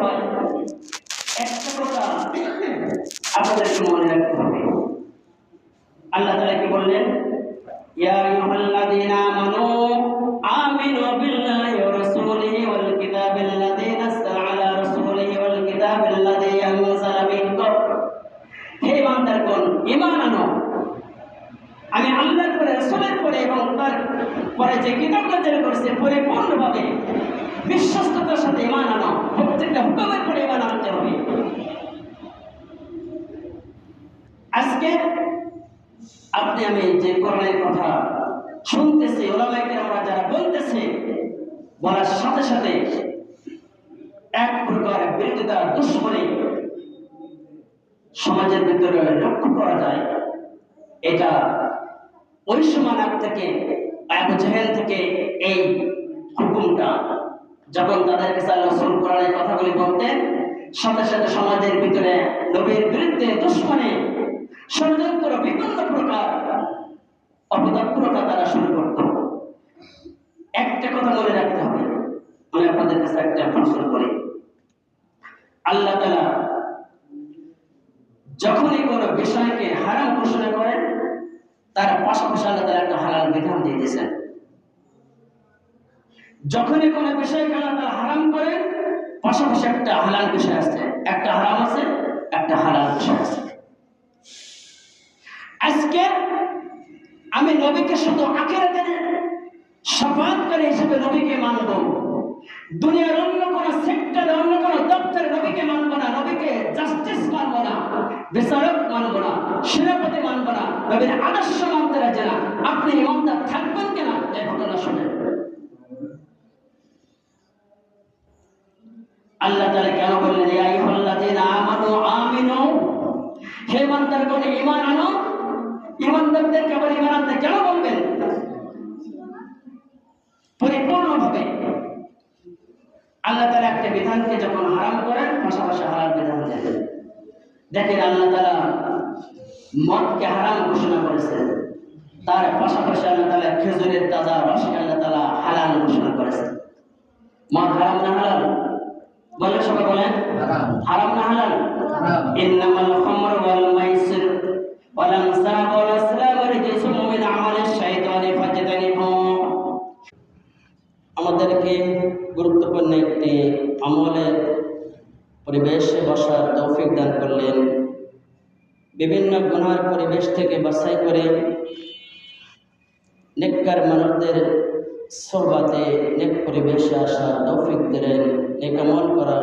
হয়, একটা কথা আপনাদেরকে মনে রাখতে হবে। আল্লাহ তাআলা কি বললেন? ইয়া আইয়ুহাল্লাযীনা আমানু আমিনু বিল্লাহি ওয়া রাসূলিহি ওয়াল কিতাবিল্লাযী নাযালা আলা রাসূলিহি ওয়াল কিতাবিল্লাযী আনজালা মিন ক্বাবল। হে ইমানদারগণ, ঈমান আনো। আমি আল্লাহর পরে, রাসূলের পরে এবং তার পরে যে কিতাব নাযিল করেছে পরিপূর্ণভাবে বিশ্বস্ততার সাথে ঈমান আনো। প্রত্যেকটা হুকুমের পরে ঈমান আনতে হবে। আজকে আপনি আমি যে কোরআনের কথা শুনতেছি, উলামায়ে কেরামরা যারা বলতেছে, বলার সাথে সাথে এক প্রকার বিরোধিতা, দুশ্মনী সমাজের ভিতরে লক্ষ্য করা যায়। এটা ওই সময় থেকে আবু জাহেল থেকে এই হুকুমটা যখন তাদের কাছে রাসূল কোরআনের কথাগুলি বলতেন, সাথে সাথে সমাজের ভিতরে নবীর বিরুদ্ধে দুশ্মনী, ষড়যন্ত্র, বিভিন্ন প্রকার অপতৎপরতা তারা শুরু করত। একটা কথা মনে রাখতে হবে, আমি আপনাদের কাছে একটা প্রশ্ন করি। আল্লাহ তাআলা যখনই কোনো বিষয়কে হারাম ঘোষণা করেন, তার পাশাপাশি আল্লাহ তাআলা একটা হালাল বিধান দিয়ে দিয়েছেন। যখনই কোনো বিষয়কে আল্লাহ তাআলা হারাম করেন, পাশাপাশি একটা হালাল বিষয় আছে, একটা হারাম আছে, একটা হালাল বিষয় আছে। আজকে আমি নবীকে শুধু আখিরাতের শাফাআতকারী হিসেবে নবীকে মানব, দুনিয়ার অন্য কোন সেক্টরে, অন্য কোন দপ্তরে নবীকে মানব না, নবীকে জাস্টিস মানব না, বিচারক মানব না, সেনাপতি মানব না, নবীর আদর্শ মানতে রাজি না। আপনি ইমানদার থাকবেন কিনা এই ঘটনা শুনে আল্লাহ তাআলা কেন বললেন ইয়া আইয়ুহাল্লাযীনা আমানু আমিনু, হে ইমানদারগণ ঈমান আনো। ঈমানদারদেরকে আবার ঈমান আনতে কেন বলবেন? পরিপূর্ণভাবে আল্লাহ তাআলা একটা বিধানকে যখন হারাম করেন, পাশাপাশি হালাল বিধান দেন। দেখেন আল্লাহ তাআলা মদকে হারাম ঘোষণা করেছেন, তার পাশাপাশি আল্লাহ তাআলা খেজুরের তাজা রসকে আল্লাহ তাআলা হালাল ঘোষণা করেছেন। মদ হারাম না হালাল? বলে সবাই বলেন হারাম না হালাল? ইন্নামাল খামরু ওয়াল মাইসির ওয়াল আনসাব ওয়াল আসলাম রিজসুম মিন আমালিশ শাইতানি ফাজতানিবু। আমাদেরকে গুরুত্বপূর্ণ একটি আমলের পরিবেশে বসার তৌফিক দান করলেন। বিভিন্ন গুনার পরিবেশ থেকে বাছাই করে নেককার মানুষদের সোহবতে নেক পরিবেশে আসার তৌফিক দিলেন, নেক আমল করার